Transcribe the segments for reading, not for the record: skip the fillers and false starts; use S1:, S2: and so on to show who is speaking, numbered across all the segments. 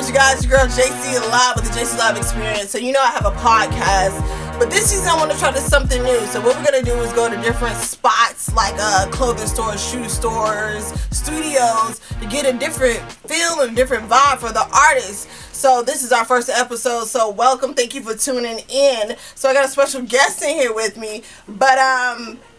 S1: What's you guys? Your girl JC Live with the JC Live Experience. So you know I have a podcast, but this season I want to try something new. So what we're gonna do is go to different spots like clothing stores, shoe stores, studios to get a different feel and a different vibe for the artists. So this is our first episode. So welcome, thank you for tuning in. So I got a special guest in here with me, but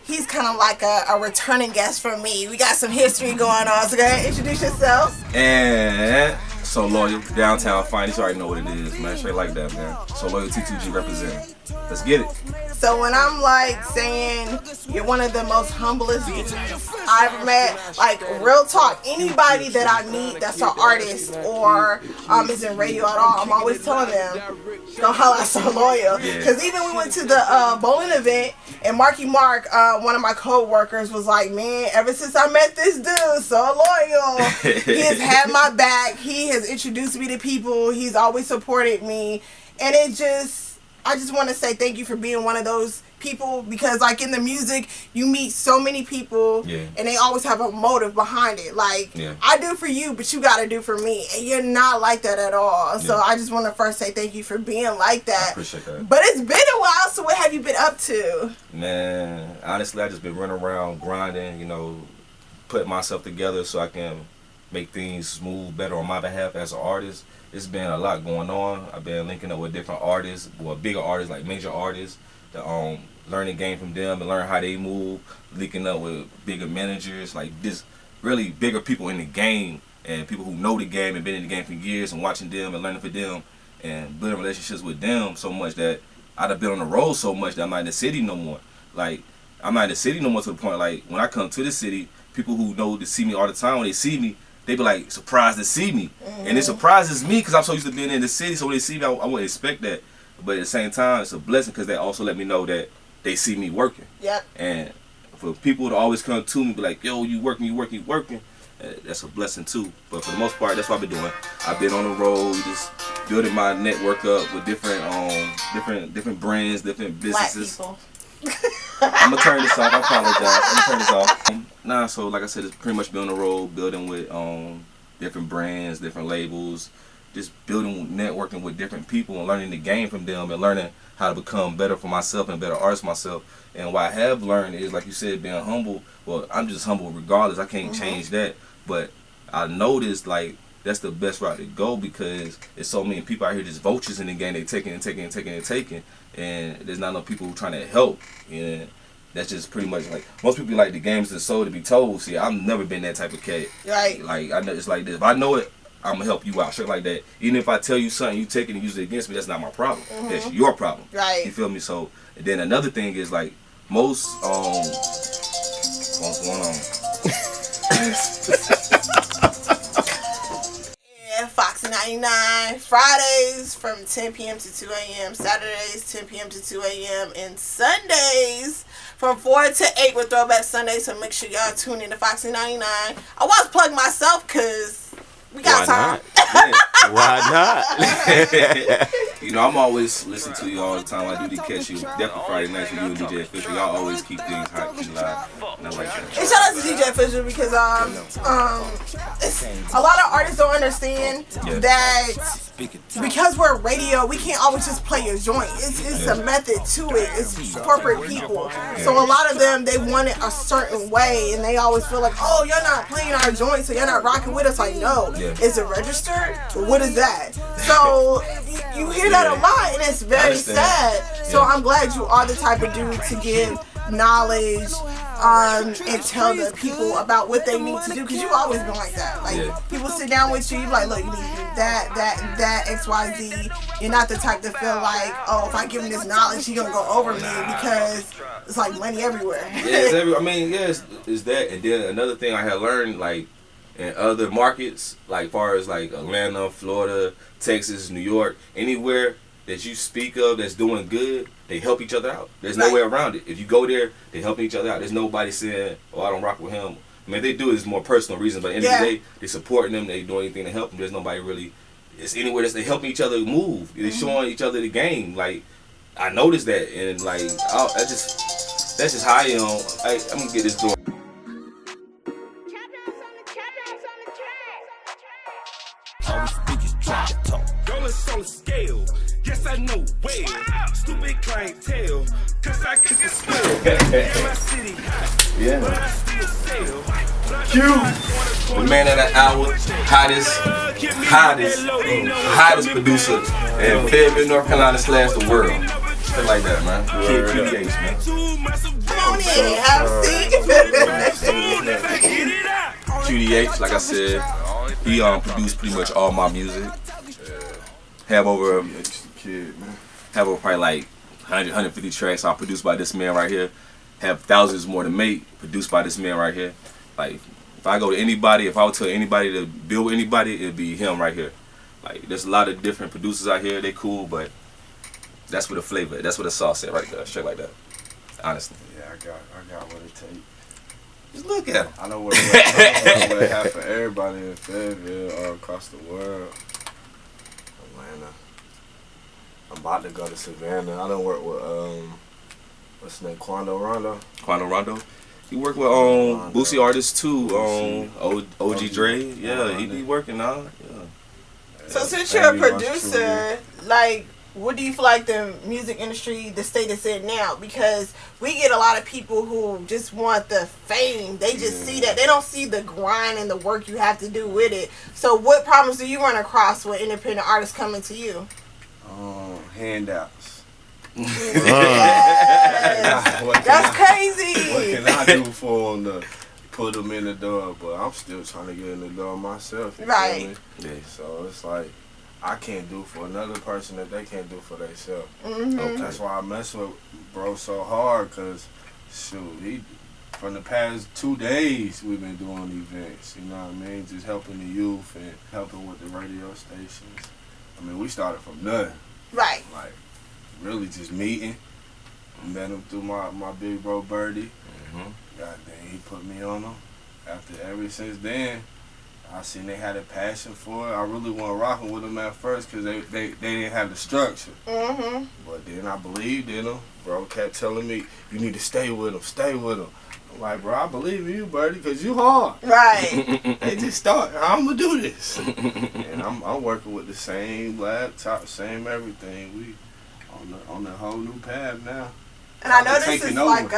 S1: he's kind of like a returning guest for me. We got some history going on. So go ahead, introduce yourself.
S2: And So Loyal, downtown finest. You already know what it is, man. Straight like that, man. So Loyal T2G representing. Let's get it.
S1: So when I'm like saying you're one of the most humblest I've ever met, like real talk, anybody that I meet that's an artist or is in radio at all, I'm always telling them, go holla at So Loyal. Because even we went to the bowling event and Marky Mark, one of my co-workers, was like, man, ever since I met this dude, So Loyal, he has had my back. He has introduced me to people. He's always supported me. And I just want to say thank you for being one of those people, because like in the music you meet so many people and they always have a motive behind it. Like I do for you, but you got to do for me, and you're not like that at all. So I just want to first say thank you for being like that.
S2: I appreciate that.
S1: But it's been a while, so what have you been up to?
S2: Man, honestly, I just been running around grinding, you know, putting myself together so I can make things move better on my behalf as an artist. It's been a lot going on. I've been linking up with different artists, well, bigger artists, like major artists, to learn the game from them and learn how they move, linking up with bigger managers, like this really bigger people in the game and people who know the game and been in the game for years, and watching them and learning from them and building relationships with them so much that I've been on the road so much that I'm not in the city no more. Like, I'm not in the city no more to the point, like, when I come to the city, people who know to see me all the time, when they see me, they be like surprised to see me, and it surprises me because I'm so used to being in the city. So when they see me, I wouldn't expect that. But at the same time, it's a blessing because they also let me know that they see me working. Yep. And for people to always come to me, be like, "Yo, you working, that's a blessing too. But for the most part, that's what I've been doing. I've been on the road, just building my network up with different brands, different businesses.
S1: Black people.
S2: I'm gonna turn this off. I apologize. I'm gonna turn this off. So like I said, it's pretty much been on the road, building with different brands, different labels, just building, networking with different people and learning the game from them and learning how to become better for myself and better artist myself. And what I have learned is, like you said, being humble. Well, I'm just humble regardless. I can't change that. But I noticed, like, that's the best route to go, because there's so many people out here just vultures in the game. They taking, and there's not enough people who trying to help. And that's just pretty much like, most people like the game's the soul to be told. See, I've never been that type of cat. Right. Like, I know it's like this. If I know it, I'm gonna help you out, shit like that. Even if I tell you something, you take it and use it against me, that's not my problem. That's your problem. Right. You feel me? So, and then another thing is, like, most what's going on?
S1: Foxy 99, Fridays from 10 p.m. to 2 a.m., Saturdays 10 p.m. to 2 a.m., and Sundays from 4 to 8 with Throwback Sunday. So make sure y'all tune in to Foxy 99. I was plugging myself because we got time.
S2: Why not? You know, I'm always listening to you all the time. I do catch you. Definitely Friday nights with you and DJ Official. Y'all always keep things hot, keep live. And I like that.
S1: And shout out to DJ Official, because a lot of artists don't understand that because we're radio, we can't always just play your joint. It's a method to it. It's corporate people. So a lot of them, they want it a certain way, and they always feel like, oh, you're not playing our joint, so you're not rocking with us. Like, no. Is it registered? What is that? So you hear that a lot, and it's very sad. So I'm glad you are the type of dude to give knowledge and tell the people about what they need to do, because you've always been like that. Like, people sit down with you, you're like, look, you need to do that, XYZ. You're not the type to feel like, oh, if I give him this knowledge, he's gonna go over me, because it's like money everywhere.
S2: It's that. And then another thing I had learned, like, in other markets, like far as like Atlanta, Florida, Texas, New York, anywhere that you speak of that's doing good, they help each other out. There's no way around it. If you go there, they help each other out. There's nobody saying, oh, I don't rock with him. I mean, they do it, it's more personal reasons, but at the end of the day, they supporting them, they doing anything to help them. There's nobody really, it's anywhere that's they helping each other move. They're showing each other the game. Like, I noticed that, and like, that's just how I am. I'm gonna get this door.
S3: Always speak is trap.
S2: Yeah. Q, the man of the hour, hottest producer in Fayetteville, North Carolina / the world. Shit like that, man. Kid QDH, man.
S1: Come on in, have a seat.
S2: QDH, like I said, he produced pretty much all my music. Have over probably like 100, 150 tracks all produced by this man right here. Have thousands more to make, produced by this man right here. Like, if I go to anybody, if I would tell anybody to build with anybody, it'd be him right here. Like, there's a lot of different producers out here, they cool, but that's where the flavor, that's where the sauce at right there, straight like that. Honestly.
S3: Yeah, I got what it takes.
S2: Just look at him.
S3: I know what it have for everybody in Fayetteville all across the world. Atlanta. I'm about to go to Savannah. I don't work with what's his name, Quando Rondo.
S2: He work with Boosie artists too. OG Dre. Yeah, he be working now. Yeah.
S1: So since you're a producer, like, what do you feel like the music industry, the state it's in now? Because we get a lot of people who just want the fame. They just see that. They don't see the grind and the work you have to do with it. So what problems do you run across with independent artists coming to you?
S3: Handouts.
S1: Yes. That's crazy.
S3: What can I do for them to put them in the door? But I'm still trying to get in the door myself.
S1: Right.
S3: Yeah. So it's like, I can't do for another person that they can't do for themselves.
S1: Mm-hmm.
S3: That's why I mess with bro so hard, because, shoot, from the past 2 days we've been doing events, you know what I mean? Just helping the youth and helping with the radio stations. I mean, we started from nothing.
S1: Right.
S3: Like, really just meeting. Met him through my big bro Birdie. God dang, he put me on him. Ever since then, I seen they had a passion for it. I really wasn't rocking with them at first because they didn't have the structure. But then I believed in them. Bro kept telling me, you need to stay with them. I'm like, bro, I believe in you, Birdie, because you hard.
S1: Right.
S3: They just start, I'm going to do this. And I'm working with the same laptop, same everything. We on a whole new path now.
S1: And I know this is like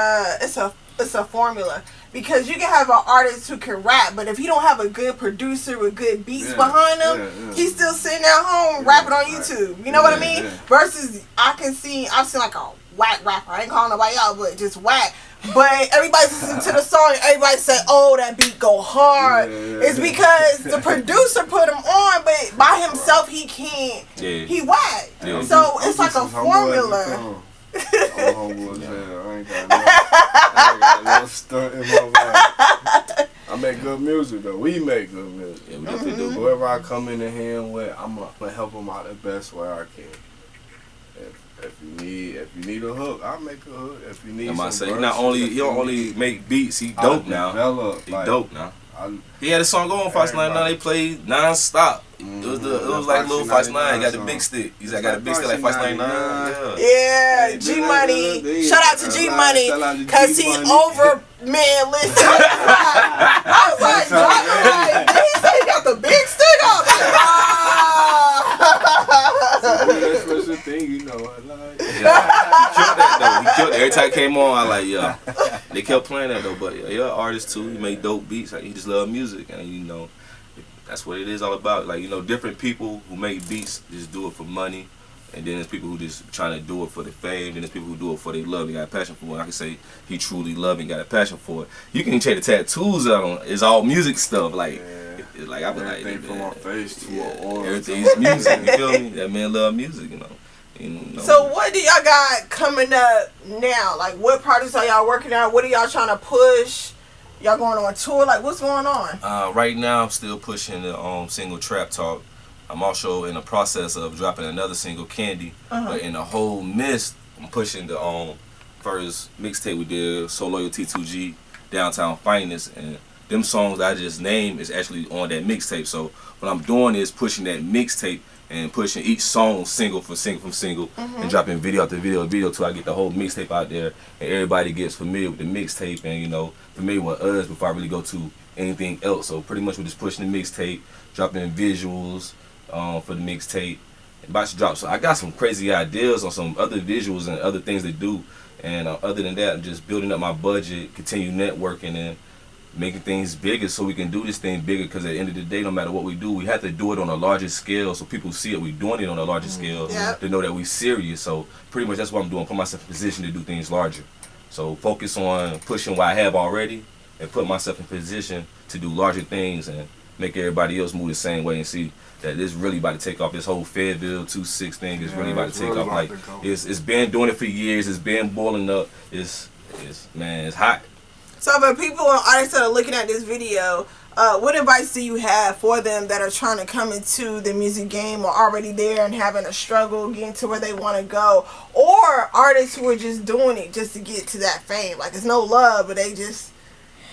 S1: it's a formula, because you can have an artist who can rap, but if he don't have a good producer with good beats behind him, he's still sitting at home rapping on YouTube. You know what I mean? Versus I've seen like a whack rapper. I ain't calling nobody out, but just whack. But everybody's listening to the song and everybody say, oh, that beat go hard. It's because the producer put him on, but by himself he can't. He whack. So it's like a formula.
S3: I ain't got no stunt in my life. I make good music though. We make good music.
S2: Yeah, we definitely do.
S3: Whoever I come in the hand with, I'm gonna help them out the best way I can. If you need a hook, I'll make a hook. If you need some verses,
S2: he don't only make beats, he dope now. He dope now. He had a song going on 599, they played non-stop. It was like little 599, got the big stick. He's like, got a big stick like 599.
S1: Yeah, G Money. Shout out to G Money, cause he over listen. I was like, did he say he got the big stick out
S3: That's special thing, you know.
S2: He killed that though. He killed it. Every time it came on, I like, yeah. They kept playing that though, but yeah, artist too. He made dope beats. Like, he just love music, and you know, that's what it is all about. Like, you know, different people who make beats just do it for money, and then there's people who just trying to do it for the fame. Then there's people who do it for their love. They got a passion for it. I can say he truly loved and got a passion for it. You can check the tattoos out on. It's all music stuff. Like, like I was like,
S3: everything from my face to my arms.
S2: Everything's music. You feel me? That man love music. You know.
S1: So what do y'all got coming up now? Like, what projects are y'all working on? What are y'all trying to push? Y'all going on tour? Like, what's going on?
S2: Right now, I'm still pushing the single Trap Talk. I'm also in the process of dropping another single, Candy. But in the whole midst, I'm pushing the first mixtape we did, So Loyal T2G, Downtown Finest, and them songs that I just named is actually on that mixtape. So what I'm doing is pushing that mixtape and pushing each song single from single, and dropping video after video till I get the whole mixtape out there, and everybody gets familiar with the mixtape and, you know, familiar with us before I really go to anything else. So pretty much we're just pushing the mixtape, dropping visuals for the mixtape, about to drop. So I got some crazy ideas on some other visuals and other things to do, And other than that, I'm just building up my budget, continue networking, and making things bigger so we can do this thing bigger. Because at the end of the day, no matter what we do, we have to do it on a larger scale so people see it. We're doing it on a larger scale to know that we're serious. So pretty much that's what I'm doing. Put myself in position to do things larger. So focus on pushing what I have already and put myself in position to do larger things and make everybody else move the same way and see that this really about to take off. This whole Fayetteville 2-6 thing is really about to take off. Like it's been doing it for years. It's been boiling up. It's hot.
S1: So for people and artists that are looking at this video, what advice do you have for them that are trying to come into the music game or already there and having a struggle getting to where they want to go, or artists who are just doing it just to get to that fame? Like, it's no love, but they just,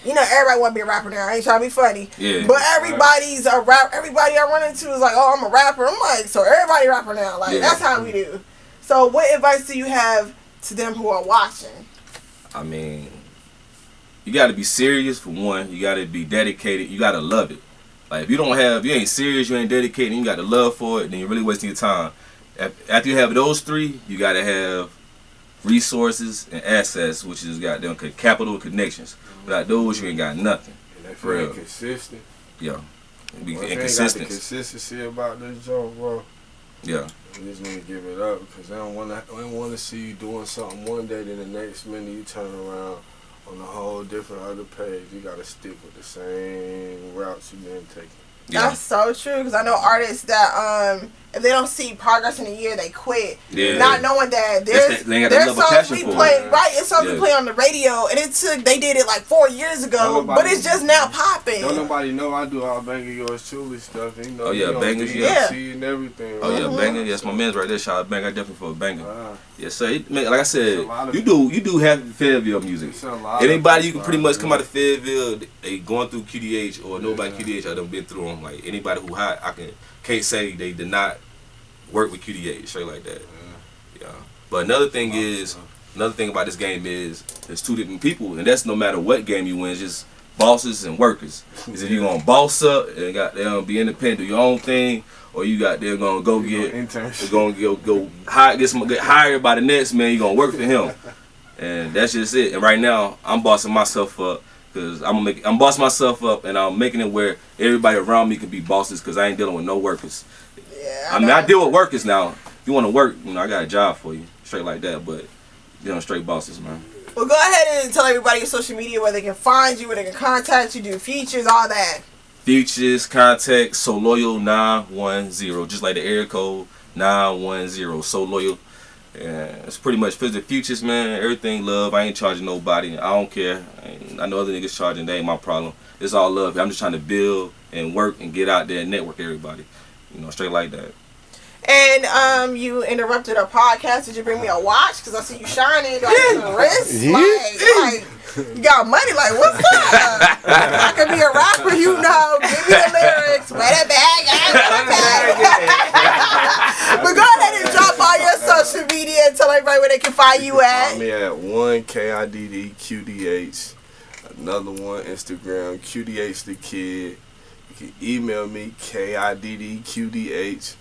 S1: you know, everybody want to be a rapper now. I ain't trying to be funny.
S2: Yeah.
S1: But everybody's a rap. Everybody I run into is like, oh, I'm a rapper. I'm like, so everybody rapper now. Like, that's how we do. So what advice do you have to them who are watching?
S2: I mean, you got to be serious for one. You got to be dedicated. You got to love it. Like, if you ain't serious, you ain't dedicated, and you got the love for it, then you're really wasting your time. After you have those three, you got to have resources and assets, which is goddamn capital and connections. Without those, you ain't got nothing.
S3: And if you ain't consistent,
S2: be
S3: inconsistent.
S2: inconsistent.
S3: Ain't got the consistency about this job, bro.
S2: Yeah.
S3: You just need to give it up because they don't want to see you doing something one day, then the next minute you turn around on a whole different other page. You gotta stick with the same routes you've been taking.
S2: Yeah.
S1: That's so true, because I know artists that if they don't see progress in a year, they quit.
S2: Yeah.
S1: Not knowing that there's songs we play, it's songs we play on the radio, and they did it like 4 years ago, but it's just now popping.
S3: Don't nobody know I do all Banger Yours Truly stuff. You know,
S2: Banger,
S3: and everything.
S2: Right? Banger. That's my man's right there. Shout out Banger. I definitely for a Banger. Yes, sir. Like I said, you do have Fayetteville music. Anybody you can pretty much come out of Fayetteville, they going through QDH or nobody QDH. I done been through them. Like anybody who hot, can't say they did not work with QDH straight like that. Yeah. But another thing about this game is there's two different people, and that's no matter what game you win. It's just bosses and workers. Is if you gonna boss up and be independent, do your own thing, or they're gonna go get hired by the next man. You gonna work for him, and that's just it. And right now I'm bossing myself up. Cause I'm bossing myself up, and I'm making it where everybody around me can be bosses. Cause I ain't dealing with no workers. Yeah, I deal with workers now. If you want to work, I got a job for you, straight like that. But straight bosses, man.
S1: Well, go ahead and tell everybody your social media where they can find you, where they can contact you, do features, all that.
S2: Features, contact So Loyal910, just like the area code 910. So Loyal. Yeah, it's pretty much for the futures, man. Everything love. I ain't charging nobody. I don't care. I know other niggas charging. That ain't my problem. It's all love. I'm just trying to build and work and get out there and network everybody. Straight like that.
S1: And you interrupted a podcast. Did you bring me a watch? Because I see you shining like your wrist. Like you got money. Like, what's up? I could be a rapper, Give me the lyrics. Wear that bag. But go ahead and drop all your social media and tell everybody where they can find you at.
S3: Find me at 1KIDDQDH. Another one, Instagram, QDH the Kid. You can email me, KIDDQDH.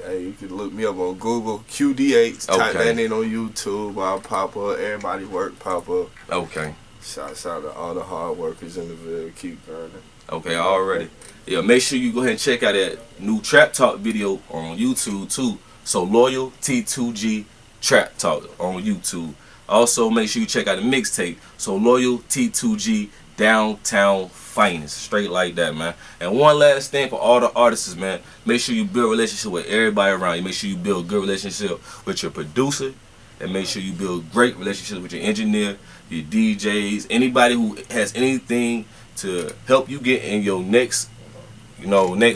S3: Hey, you can look me up on Google, QDH. Type that in on YouTube. I'll pop up. Everybody work pop up.
S2: Okay.
S3: Shouts out to all the hard workers in the video. Keep grinding.
S2: Okay, already. Yeah, make sure you go ahead and check out that new Trap Talk video on YouTube too. So Loyal T2G Trap Talk on YouTube. Also, make sure you check out the mixtape. So Loyal T2G Downtown Finest, straight like that, man. And one last thing for all the artists, man, make sure you build a relationship with everybody around you. Make sure you build a good relationship with your producer, and make sure you build great relationships with your engineer, your DJs, anybody who has anything to help you get in your next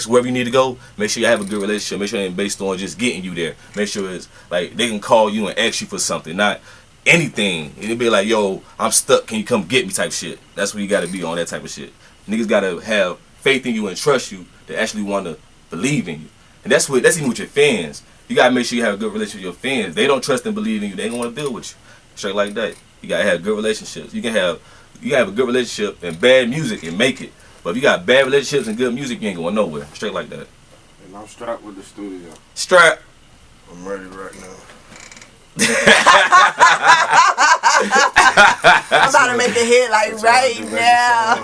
S2: wherever you need to go. Make sure you have a good relationship. Make sure it ain't based on just getting you there. Make sure it's like they can call you and ask you for something, not anything. It'd be like, yo, I'm stuck, can you come get me type shit. That's where you gotta be on, that type of shit. Niggas gotta have faith in you and trust you to actually wanna believe in you. And that's even with your fans. You gotta make sure you have a good relationship with your fans. They don't trust and believe in you, they don't wanna deal with you. Straight like that. You gotta have good relationships. You can have a good relationship and bad music and make it. But if you got bad relationships and good music, you ain't going nowhere. Straight like that.
S3: And I'm strapped with the studio.
S2: Strap.
S3: I'm ready right now.
S1: I'm about to make a hit like right now.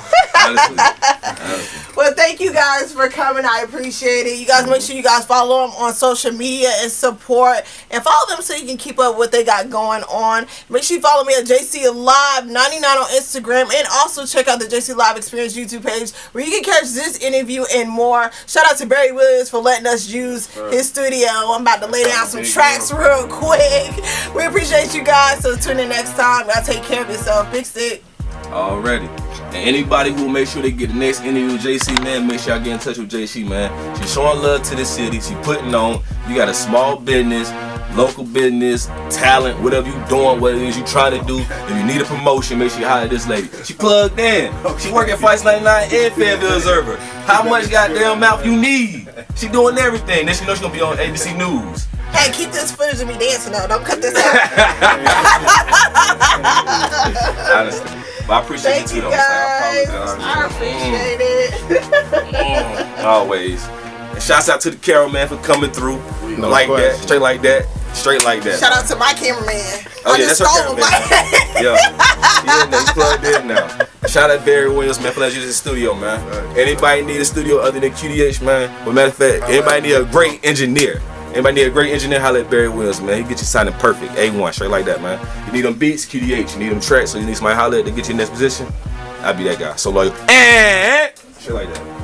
S1: Well, thank you guys for coming. I appreciate it. You guys make sure you guys follow them on social media and support and follow them so you can keep up what they got going on. Make sure you follow me at JC Live 99 on Instagram, and also check out the JC Live Experience YouTube page where you can catch this interview and more. Shout out to Barry Williams for letting us use his studio. I'm about to lay down some tracks real quick. We appreciate you guys. So tune in next time. Y'all take care of yourself. Big stick.
S2: Already. And anybody who will make sure they get the next interview with JC, man, make sure I get in touch with JC, man. She's showing love to the city. She putting on. You got a small business, local business, talent, whatever you doing, what it is you trying to do. If you need a promotion, make sure you hire this lady. She plugged in. She work at Fights 99 and Fayetteville Observer. How much goddamn mouth you need? She doing everything. Then she knows she's gonna be on ABC News.
S1: Hey, keep this footage of me dancing though. Don't cut this out.
S2: Honestly. But I appreciate
S1: Thank you
S2: too,
S1: guys.
S2: I
S1: appreciate it.
S2: Always. And shouts out to the Carol man for coming through. Like that, straight like that, straight like that.
S1: Shout out to my cameraman.
S2: Oh,
S1: I
S2: yeah,
S1: just
S2: that's her
S1: stole him.
S2: Yeah, he's plugged in now. Shout out Barry Williams, man, for letting you use the studio, man. Anybody need a studio other than QDH, man? But matter of fact, anybody need a great engineer. Anybody need a great engineer, holla at Barry Williams, man. He get you sounding perfect, A1, straight like that, man. You need them beats, QDH. You need them tracks, so you need somebody holla at to get you in this position. I'll be that guy. So loyal. And straight like that.